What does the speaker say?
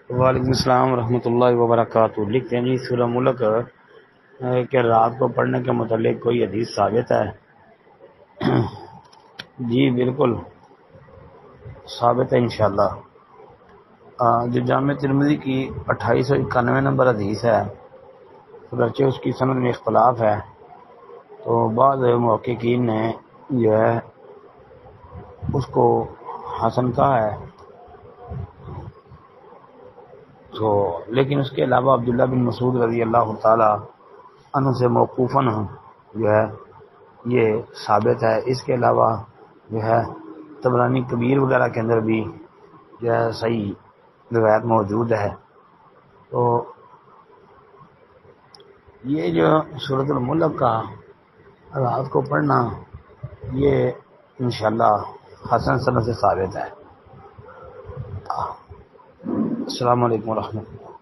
وعلیکم السلام ورحمۃ اللہ وبرکاتہ۔ لکھتے ہیں جی سورہ ملک کہ رات کو پڑھنے کے متعلق کوئی حدیث ثابت ہے؟ جی بالکل ثابت ہے انشاءاللہ۔ جو جامع ترمذی کی 2891 نمبر حدیث ہے، اگرچہ اس کی سند میں اختلاف ہے، تو بعض محققین نے جو ہے اس کو حسن کہا ہے، تو لیکن اس کے علاوہ عبداللہ بن مسعود رضی اللہ تعالی عنہ سے موقوفاً جو ہے یہ ثابت ہے۔ اس کے علاوہ جو ہے طبرانی کبیر وغیرہ کے اندر بھی جو ہے صحیح روایت موجود ہے۔ تو یہ جو سورۃ الملک کا رات کو پڑھنا، یہ انشاءاللہ حسن سند سے ثابت ہے۔ السلام علیکم ورحمۃ اللہ۔